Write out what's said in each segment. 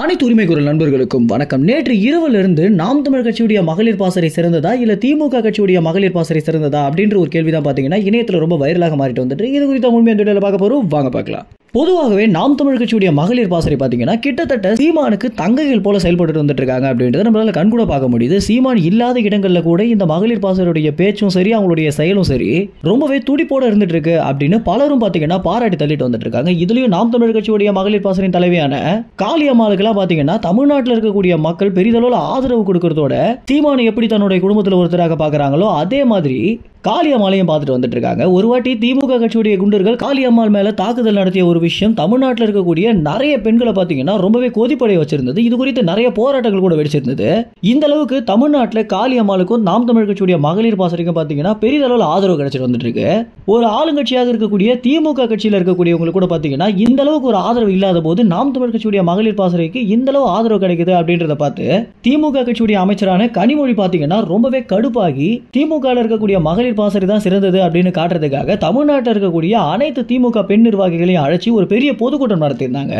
அனைத்து உரிமை குரல் நண்பர்களுக்கும் வணக்கம். நேற்று இரவிலிருந்து நாம் தமிழர் கட்சியுடைய மகளிர் பாசறை சிறந்ததா இல்ல திமுக கட்சியுடைய மகளிர் பாசறை சிறந்ததா அப்படின்ற ஒரு கேள்விதான் பாத்தீங்கன்னா இணையத்துல ரொம்ப வைரலாக மாறிட்டு வந்துட்டு இது குறித்த முழுமையான வீடியோல பார்க்க போறோம். வாங்க பார்க்கலாம். பொதுவாகவே நாம் தமிழர் கட்சியுடைய மகளிர் பாசறை பார்த்தீங்கன்னா கிட்டத்தட்ட சீமானுக்கு தங்கைகள் போல செயல்பட்டு வந்துட்டு இருக்காங்க அப்படின்றத நம்மளால கண்கூட பார்க்க முடியுது. சீமான் இல்லாத இடங்கள்ல கூட இந்த மகளிர் பாசறையுடைய பேச்சும் சரி அவங்களுடைய செயலும் சரி ரொம்பவே துடிப்போட இருந்துட்டு இருக்கு அப்படின்னு பலரும் பார்த்தீங்கன்னா பாராட்டி தள்ளிட்டு வந்துட்டு இருக்காங்க. இதுலயும் நாம் தமிழர் கட்சியுடைய மகளிர் பாசறையின் தலைவியான காளியம்மாளுக்கெல்லாம் பார்த்தீங்கன்னா தமிழ்நாட்டில் இருக்கக்கூடிய மக்கள் பெரிதளவில் ஆதரவு கொடுக்கறதோட சீமானை எப்படி தன்னுடைய குடும்பத்தில் ஒருத்தராக பார்க்கறாங்களோ அதே மாதிரி காளியம்மாளையும் பார்த்துட்டு வந்துட்டு இருக்காங்க. ஒரு வாட்டி திமுக கட்சியுடைய குண்டர்கள் காளியம்மாள் மேல தாக்குதல் நடத்திய ஒரு விஷயம் தமிழ்நாட்டில் இருக்கக்கூடிய நிறைய பெண்களை பார்த்தீங்கன்னா ரொம்பவே கொதிப்படைய வச்சிருந்தது. இது குறித்து நிறைய போராட்டங்கள் கூட வெடிச்சிருந்தது. இந்த அளவுக்கு தமிழ்நாட்டில் காளியம்மாளுக்கும் நாம் தமிழ் கட்சியுடைய மகளிர் பாசறைக்கும் பார்த்தீங்கன்னா பெரிதளவில் ஆதரவு கிடைச்சிட்டு வந்துட்டு இருக்கு. ஒரு ஆளுங்கட்சியாக இருக்கக்கூடிய திமுக கட்சியில் இருக்கக்கூடியவங்களுக்கு கூட பார்த்தீங்கன்னா இந்த அளவுக்கு ஒரு ஆதரவு இல்லாத போது நாம் தமிழ் கட்சியுடைய மகளிர் பாசறைக்கு இந்த அளவு ஆதரவு கிடைக்குது அப்படின்றத பார்த்து திமுக கட்சியுடைய அமைச்சரான கனிமொழி பார்த்தீங்கன்னா ரொம்பவே கடுப்பாகி திமுக இருக்கக்கூடிய மகளிர் பாசறை தான் சிறந்தது அப்படின்னு காட்டுறதுக்காக தமிழ்நாட்டில் இருக்கக்கூடிய அனைத்து திமுக பெண் நிர்வாகிகளையும் அழைச்சி ஒரு பெரிய பொதுக்கூட்டம் நடத்தியிருந்தாங்க.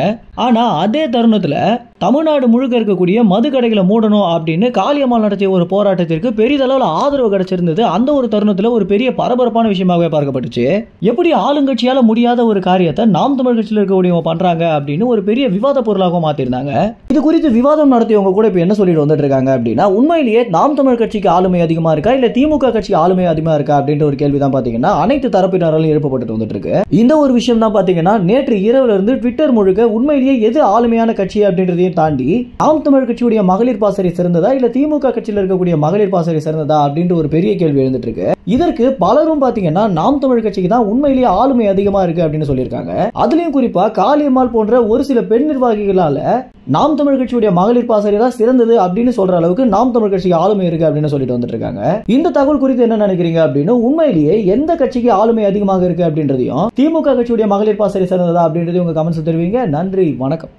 ஆனா அதே தருணத்துல தமிழ்நாடு முழுக்க இருக்கக்கூடிய மது கடைகளை மூடணும் அப்படின்னு காளியம்மாள் நடத்திய ஒரு போராட்டத்திற்கு பெரிதளவில் ஆதரவு கிடைச்சிருந்தது. அந்த ஒரு தருணத்துல ஒரு பெரிய பரபரப்பான விஷயமாகவே பார்க்கப்பட்டுச்சு. எப்படி ஆளுங்கட்சியால முடியாத ஒரு காரியத்தை நாம் தமிழ் கட்சியில் இருக்கக்கூடியவங்க பண்றாங்க அப்படின்னு ஒரு பெரிய விவாத பொருளாக மாத்திருந்தாங்க. இது குறித்து விவாதம் நடத்தியவங்க கூட இப்ப என்ன சொல்லிட்டு வந்துட்டு இருக்காங்க அப்படின்னா உண்மையிலேயே நாம் தமிழ் கட்சிக்கு ஆளுமை அதிகமா இருக்கா இல்ல திமுக கட்சிக்கு ஆளுமை அதிகமா இருக்கா அப்படின்ற ஒரு கேள்விதான் பாத்தீங்கன்னா அனைத்து தரப்பினராலும் எழுப்பப்பட்டு வந்துட்டு இருக்கு. இந்த ஒரு விஷயம் தான் பாத்தீங்கன்னா நேற்று இரவுல இருந்து ட்விட்டர் முழுக்க உண்மையிலேயே எது ஆளுமையான கட்சி அப்படின்றதையும் தாண்டி நாம் தமிழ் கட்சியுடைய மகளிர் பாசறை சிறந்ததா இல்ல திமுக கட்சியில் இருக்கக்கூடிய மகளிர் பாசறை சிறந்ததா அப்படின்ற ஒரு பெரிய கேள்வி எழுந்துட்டு இருக்கு. இதற்கு பலரும் பாத்தீங்கன்னா நாம் தமிழ் கட்சிக்கு தான் உண்மையிலேயே ஆளுமை அதிகமா இருக்கு அப்படின்னு சொல்லியிருக்காங்க. அதுலயும் குறிப்பா காளியம்மாள் போன்ற ஒரு சில பெண் நிர்வாகிகளால நாம் தமிழ் கட்சியுடைய மகளிர் பாசறை தான் சிறந்தது அப்படின்னு சொல்ற அளவுக்கு நாம் தமிழ் கட்சிக்கு ஆளுமை இருக்கு அப்படின்னு சொல்லிட்டு வந்துட்டு இருக்காங்க. இந்த தகவல் குறித்து என்ன நினைக்கிறீங்க அப்படின்னு உண்மையிலேயே எந்த கட்சிக்கு ஆளுமை அதிகமாக இருக்கு அப்படின்றதையும் திமுக கட்சியுடைய மகளிர் பாசறை சிறந்ததா அப்படின்றதையும் உங்க கமெண்ட்ஸ் தெரிவிங்க. நன்றி, வணக்கம்.